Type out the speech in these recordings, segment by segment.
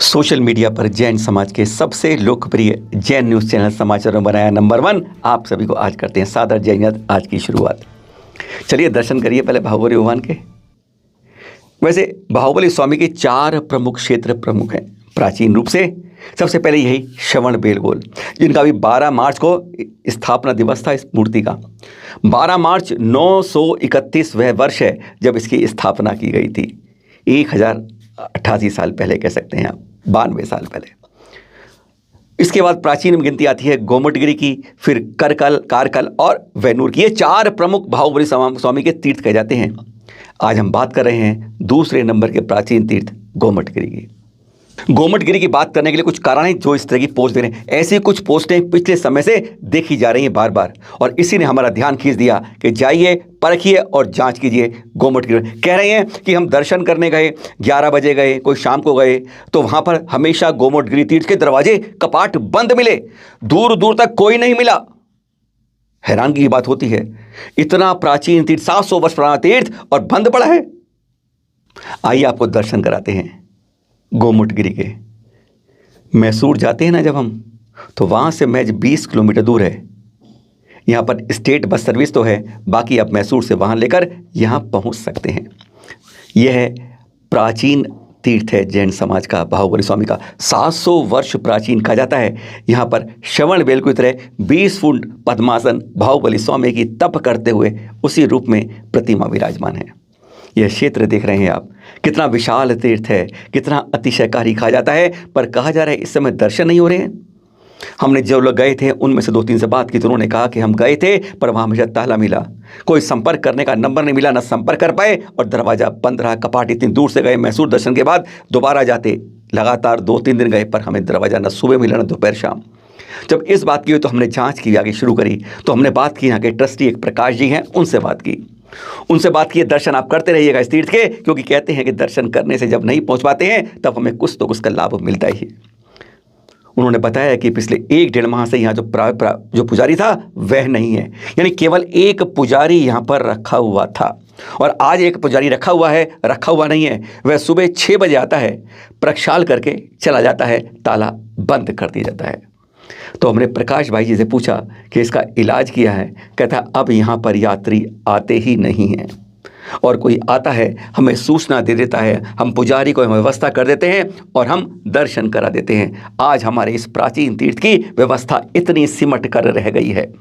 Social media पर जैन समाज के सबसे लोकप्रिय जैन न्यूज़ चैनल समाचारों में बनाया नंबर 1। आप सभी को आज करते हैं सादर जैनियत आज की शुरुआत। चलिए दर्शन करिए पहले बाहुबली भगवान के। वैसे बाहुबली स्वामी के 4 प्रमुख क्षेत्र प्रमुख हैं प्राचीन रूप से। सबसे पहले यही श्रवण बेलगोल, जिनका भी 12 मार्च को स्थापना दिवस था इस मूर्ति का। 12 मार्च 931 वह वर्ष है जब इसकी स्थापना की गई थी। 1088 साल पहले कह सकते हैं आप, 92 साल पहले। इसके बाद प्राचीन में गिनती आती है गोमटगिरी की, फिर करकल, कारकल और वैनूर की। ये 4 प्रमुख बाहुबली स्वामी के तीर्थ कहे जाते हैं। आज हम बात कर रहे हैं दूसरे नंबर के प्राचीन तीर्थ गोमटगिरी की। गोमटगिरी की बात करने के लिए कुछ कारण हैं जो इस तरह की पोस्ट दे रहे हैं। ऐसी कुछ पोस्टें पिछले समय से देखी जा रही हैं बार बार, और इसी ने हमारा ध्यान खींच दिया कि जाइए, परखिए और जांच कीजिए गोमटगिरी। कह रहे हैं कि हम दर्शन करने गए, 11 बजे गए, कोई शाम को गए, तो वहां पर हमेशा गोमटगिरी तीर्थ के दरवाजे कपाट बंद मिले, दूर दूर तक कोई नहीं मिला। हैरानगी की बात होती है, इतना प्राचीन तीर्थ, 700 वर्ष पुराना तीर्थ और बंद पड़ा है। आइए आपको दर्शन कराते हैं गोमटगिरी के। मैसूर जाते हैं ना जब हम, तो वहाँ से महज 20 किलोमीटर दूर है। यहाँ पर स्टेट बस सर्विस तो है, बाकी आप मैसूर से वाहन लेकर यहाँ पहुँच सकते हैं। यह है प्राचीन तीर्थ है जैन समाज का, बाहुबली स्वामी का। 700 वर्ष प्राचीन कहा जाता है। यहाँ पर श्रवण बेल की तरह 20 फुट पद्मासन बाहुबली स्वामी की तप करते हुए उसी रूप में प्रतिमा विराजमान है। यह क्षेत्र देख रहे हैं आप, कितना विशाल तीर्थ है, कितना अतिशयकारी कहा जाता है। पर कहा जा रहा है इस समय दर्शन नहीं हो रहे हैं। हमने जो लोग गए थे उनमें से 2-3 से बात की तो उन्होंने कहा कि हम गए थे पर वहाँ हमेशा ताला मिला, कोई संपर्क करने का नंबर नहीं मिला, ना संपर्क कर पाए और दरवाज़ा बंद रहा। कपाट इतनी दूर से गए, मैसूर दर्शन के बाद दोबारा जाते, लगातार 2-3 दिन गए पर हमें दरवाज़ा न सुबह मिला, न दोपहर शाम। जब इस बात की हुई तो हमने जाँच की, आगे शुरू करी। तो हमने बात की, यहाँ के ट्रस्टी एक प्रकाश जी हैं, उनसे बात की। दर्शन आप करते रहिएगा इस तीर्थ के, क्योंकि कहते हैं कि दर्शन करने से जब नहीं पहुंच पाते हैं तब हमें कुछ तो उसका लाभ मिलता ही। उन्होंने बताया कि पिछले 1-1.5 माह से यहाँ जो पुजारी था वह नहीं है, यानी केवल एक पुजारी यहाँ पर रखा हुआ था। और आज एक पुजारी रखा हुआ नहीं है। वह सुबह 6 बजे आता है, प्रक्षाल करके चला जाता है, ताला बंद कर दिया जाता है। तो हमने प्रकाश भाई जी से पूछा कि इसका इलाज किया है। कहता अब यहाँ पर यात्री आते ही नहीं हैं, और कोई आता है हमें सूचना दे देता है, हम पुजारी को व्यवस्था कर देते हैं और हम दर्शन करा देते हैं। आज हमारे इस प्राचीन तीर्थ की व्यवस्था इतनी सिमट कर रह गई है,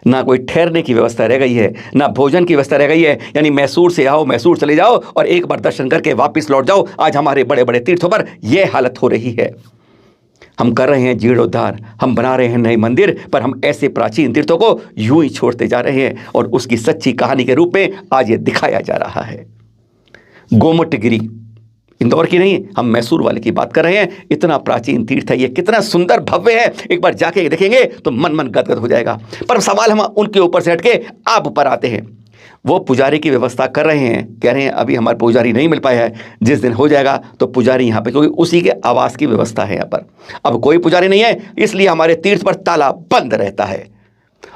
ना कोई ठहरने की व्यवस्था रह गई है, ना भोजन की व्यवस्था रह गई है। यानी मैसूर से आओ, मैसूर चले जाओ और एक बार दर्शन करके वापस लौट जाओ। आज हमारे बड़े बड़े तीर्थों पर यह हालत हो रही है। हम कर रहे हैं जीर्णोद्धार, हम बना रहे हैं नए मंदिर, पर हम ऐसे प्राचीन तीर्थों को यूं ही छोड़ते जा रहे हैं, और उसकी सच्ची कहानी के रूप में आज ये दिखाया जा रहा है। गोमटगिरी इंदौर की नहीं, हम मैसूर वाले की बात कर रहे हैं। इतना प्राचीन तीर्थ है, ये कितना सुंदर भव्य है, एक बार जाके देखेंगे तो मन गदगद हो जाएगा। पर सवाल हम उनके ऊपर से हटके आप पर आते हैं। वो पुजारी की व्यवस्था कर रहे हैं, कह रहे हैं अभी हमारा पुजारी नहीं मिल पाया है, जिस दिन हो जाएगा तो पुजारी यहाँ पे, क्योंकि उसी के आवास की व्यवस्था है यहाँ पर। अब कोई पुजारी नहीं है, इसलिए हमारे तीर्थ पर ताला बंद रहता है।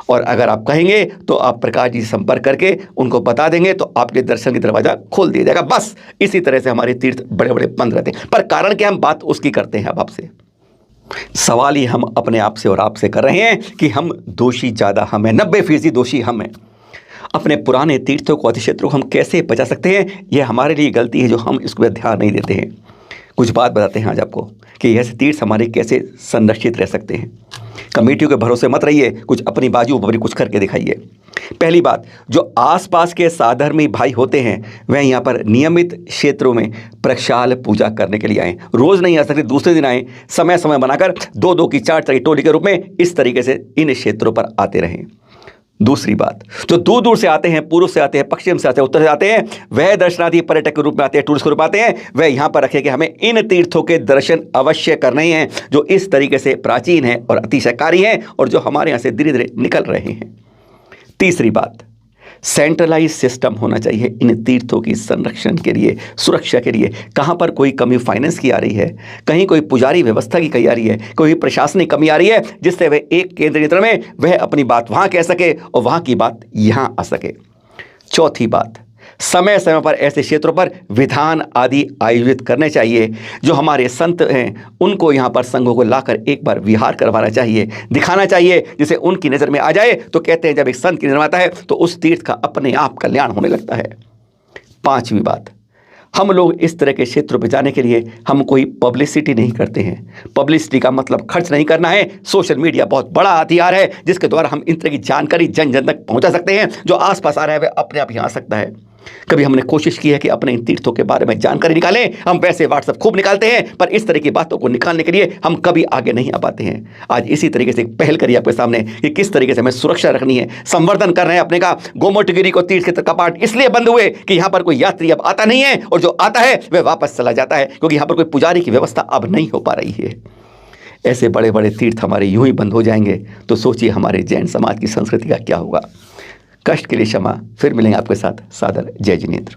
और अगर आप कहेंगे तो आप प्रकाश जी से संपर्क करके उनको बता देंगे तो आपके दर्शन की दरवाजा खोल दिया जाएगा। बस इसी तरह से हमारे तीर्थ बड़े बड़े बंद रहते हैं। पर कारण क्या, हम बात उसकी करते हैं। अब आपसे सवाल ये हम अपने आप से और आपसे कर रहे हैं कि हम दोषी ज़्यादा हम हैं, 90% दोषी हम हैं। अपने पुराने तीर्थों को, अधिक्षेत्रों को हम कैसे बचा सकते हैं, यह हमारे लिए गलती है जो हम इसको ध्यान नहीं देते हैं। कुछ बात बताते हैं आज आपको कि ऐसे तीर्थ हमारे कैसे संरक्षित रह सकते हैं। कमेटियों के भरोसे मत रहिए, कुछ अपनी बाजू पर कुछ करके दिखाइए। पहली बात, जो आसपास के साधर्मी भाई होते हैं वह यहाँ पर नियमित क्षेत्रों में प्रक्षाल पूजा करने के लिए आएँ। रोज़ नहीं आ सकते, दूसरे दिन आएँ, समय बनाकर 2-2 की 4 की टोली के रूप में इस तरीके से इन क्षेत्रों पर आते रहें। दूसरी बात, जो दूर दूर से आते हैं, पूर्व से आते हैं, पश्चिम से आते हैं, उत्तर से आते हैं, वह दर्शनार्थी पर्यटक के रूप में आते हैं, टूरिस्ट के रूप में आते हैं, वह यहाँ पर रखे कि हमें इन तीर्थों के दर्शन अवश्य करने हैं जो इस तरीके से प्राचीन है और अतिशयकारी हैं और जो हमारे यहाँ से धीरे धीरे निकल रहे हैं। तीसरी बात, सेंट्रलाइज सिस्टम होना चाहिए इन तीर्थों की संरक्षण के लिए, सुरक्षा के लिए। कहाँ पर कोई कमी फाइनेंस की आ रही है, कहीं कोई पुजारी व्यवस्था की कमी आ रही है, कोई प्रशासनिक कमी आ रही है, जिससे वह एक केंद्र क्षेत्र में वह अपनी बात वहाँ कह सके और वहाँ की बात यहाँ आ सके। चौथी बात, समय समय पर ऐसे क्षेत्रों पर विधान आदि आयोजित करने चाहिए। जो हमारे संत हैं उनको यहाँ पर संघों को लाकर एक बार विहार करवाना चाहिए, दिखाना चाहिए, जिसे उनकी नज़र में आ जाए तो कहते हैं जब एक संत की नज़र में आता है तो उस तीर्थ का अपने आप कल्याण होने लगता है। पांचवी बात, हम लोग इस तरह के क्षेत्रों पर जाने के लिए हम कोई पब्लिसिटी नहीं करते हैं। पब्लिसिटी का मतलब खर्च नहीं करना है। सोशल मीडिया बहुत बड़ा हथियार है जिसके द्वारा हम इस तरह की जानकारी जन जन तक पहुंचा सकते हैं। जो आसपास आ रहा है वह अपने आप ही आ सकता है। कभी हमने कोशिश की है कि अपने इन तीर्थों के बारे में जानकारी निकालें? हम वैसे व्हाट्सएप खूब निकालते हैं, पर इस तरह की बातों को निकालने के लिए हम कभी आगे नहीं आ पाते हैं। आज इसी तरीके से एक पहल करिए आपके सामने कि किस तरीके से हमें सुरक्षा रखनी है, संवर्धन कर रहे हैं अपने का। गोमतीगिरी को तीर्थ के कपाट इसलिए बंद हुए कि यहाँ पर कोई यात्री अब आता नहीं है, और जो आता है वह वापस चला जाता है, क्योंकि यहाँ पर कोई पुजारी की व्यवस्था अब नहीं हो पा रही है। ऐसे बड़े बड़े तीर्थ हमारे यूं ही बंद हो जाएंगे तो सोचिए हमारे जैन समाज की संस्कृति का क्या होगा। कष्ट के लिए क्षमा। फिर मिलेंगे आपके साथ। सादर जय जिनेंद्र।